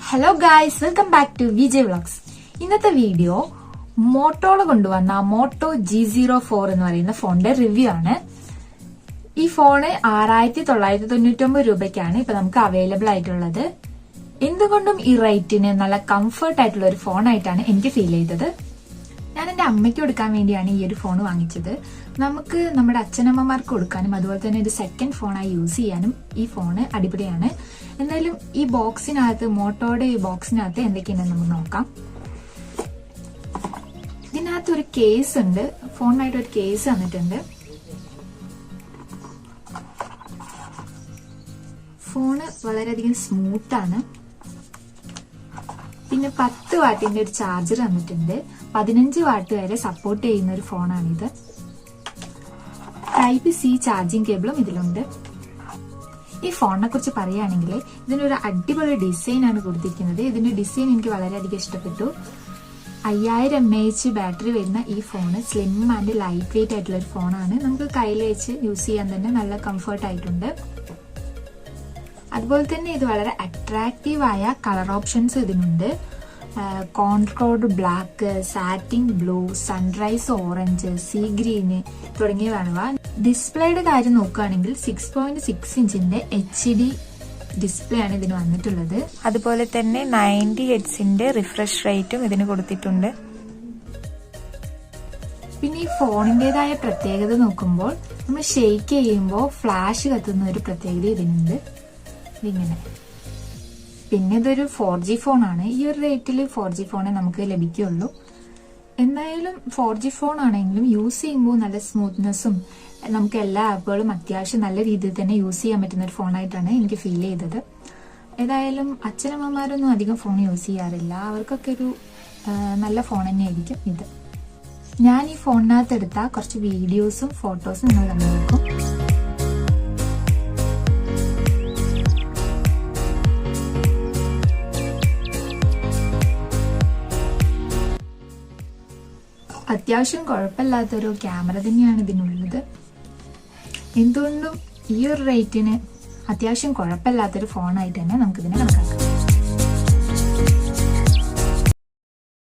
Hello guys, welcome back to Vijay vlogs. ഇന്നത്തെ video Motorola കൊണ്ടുവന്ന Moto G04 എന്ന് പറയുന്ന ഫോണിന്റെ റിവ്യൂ ആണ്. ഈ ഫോണ് 6999 രൂപയ്ക്കാണ് ഇപ്പൊ നമുക്ക് അവൈലബിൾ ആയിട്ടുള്ളത്. എന്തുകൊണ്ടും ഈ റേറ്റിന് നല്ല കംഫർട്ട് ആയിട്ടുള്ള ഒരു ഫോണായിട്ടാണ് എനിക്ക് ഫീൽ ചെയ്തത്. ഞാൻ എന്റെ അമ്മയ്ക്ക് കൊടുക്കാൻ വേണ്ടിയാണ് ഈ ഒരു ഫോൺ വാങ്ങിച്ചത്. നമുക്ക് നമ്മുടെ അച്ഛനമ്മമാർക്ക് കൊടുക്കാനും അതുപോലെ തന്നെ ഒരു സെക്കൻഡ് ഫോണായി യൂസ് ചെയ്യാനും ഈ ഫോണ് അടിപൊളിയാണ്. എന്തായാലും ഈ ബോക്സിനകത്ത്, മോട്ടോയുടെ ഈ ബോക്സിനകത്ത് എന്തൊക്കെയാണെന്ന് നമുക്ക് നോക്കാം. ഇതിനകത്ത് ഒരു കേസ് ഉണ്ട്, ഫോണിനായിട്ട് ഒരു കേസ് തന്നിട്ടുണ്ട്. ഫോണ് വളരെയധികം സ്മൂത്താണ്. പിന്നെ 10 വാട്ടിന്റെ ഒരു ചാർജർ തന്നിട്ടുണ്ട്. 15 വാട്ട് വരെ സപ്പോർട്ട് ചെയ്യുന്ന ഒരു ഫോണാണിത്. Type-C ചാർജിങ് കേബിളും ഇതിലുണ്ട്. ഈ ഫോണിനെ കുറിച്ച് പറയുകയാണെങ്കിൽ ഇതിനൊരു അടിപൊളി ഡിസൈൻ ആണ് കൊടുത്തിരിക്കുന്നത്. ഇതിന്റെ ഡിസൈൻ എനിക്ക് വളരെയധികം ഇഷ്ടപ്പെട്ടു. 5000 mAh ബാറ്ററി വരുന്ന ഈ phone slim and light weight ആയിട്ടുള്ള ഒരു ഫോണാണ്. നമുക്ക് കയ്യിൽ വെച്ച് യൂസ് ചെയ്യാൻ തന്നെ നല്ല കംഫർട്ട് ആയിട്ടുണ്ട്. അതുപോലെ തന്നെ ഇത് വളരെ അട്രാക്റ്റീവായ കളർ ഓപ്ഷൻസ് ഇതിനുണ്ട്. Controlled black, satin blue, sunrise orange, sea green തുടങ്ങിയവ. ഡിസ്പ്ലേയുടെ കാര്യം നോക്കുകയാണെങ്കിൽ 6.6 ഇഞ്ചിന്റെ HD ഡിസ്പ്ലേ ആണ് ഇതിന് വന്നിട്ടുള്ളത്. അതുപോലെ തന്നെ 90 ഹെർട്സിന്റെ റിഫ്രഷ് റേറ്റും ഇതിന് കൊടുത്തിട്ടുണ്ട്. പിന്നെ ഈ ഫോണിന്റേതായ പ്രത്യേകത നോക്കുമ്പോൾ നമ്മൾ ഷെയ്ക്ക് ചെയ്യുമ്പോൾ ഫ്ലാഷ് കത്തുന്ന ഒരു പ്രത്യേകത ഇതിനുണ്ട്. ഇങ്ങനെ. പിന്നെ ഇതൊരു 4G ഫോണാണ്. ഈ ഒരു റേറ്റിൽ 4G ഫോണേ നമുക്ക് ലഭിക്കുള്ളൂ. എന്തായാലും 4G ഫോൺ ആണെങ്കിലും യൂസ് ചെയ്യുമ്പോൾ നല്ല സ്മൂത്ത്നെസ്സും നമുക്ക് എല്ലാ ആപ്പുകളും അത്യാവശ്യം നല്ല രീതിയിൽ തന്നെ യൂസ് ചെയ്യാൻ പറ്റുന്ന ഒരു ഫോണായിട്ടാണ് എനിക്ക് ഫീൽ ചെയ്തത്. ഏതായാലും അച്ഛനമ്മമാരൊന്നും അധികം ഫോൺ യൂസ് ചെയ്യാറില്ല. അവർക്കൊക്കെ ഒരു നല്ല ഫോൺ തന്നെയായിരിക്കും ഇത്. ഞാൻ ഈ ഫോണിനകത്ത് എടുത്ത കുറച്ച് വീഡിയോസും ഫോട്ടോസും നിങ്ങൾ കണ്ടു നോക്കും. അത്യാവശ്യം കുഴപ്പമില്ലാത്തൊരു ക്യാമറ തന്നെയാണ് ഇതിനുള്ളത്. എന്തുകൊണ്ടും ഈ ഒരു റേറ്റിന് അത്യാവശ്യം കുഴപ്പമില്ലാത്തൊരു ഫോണായിട്ട് തന്നെ നമുക്കിതിനെ കണക്കാക്കാം.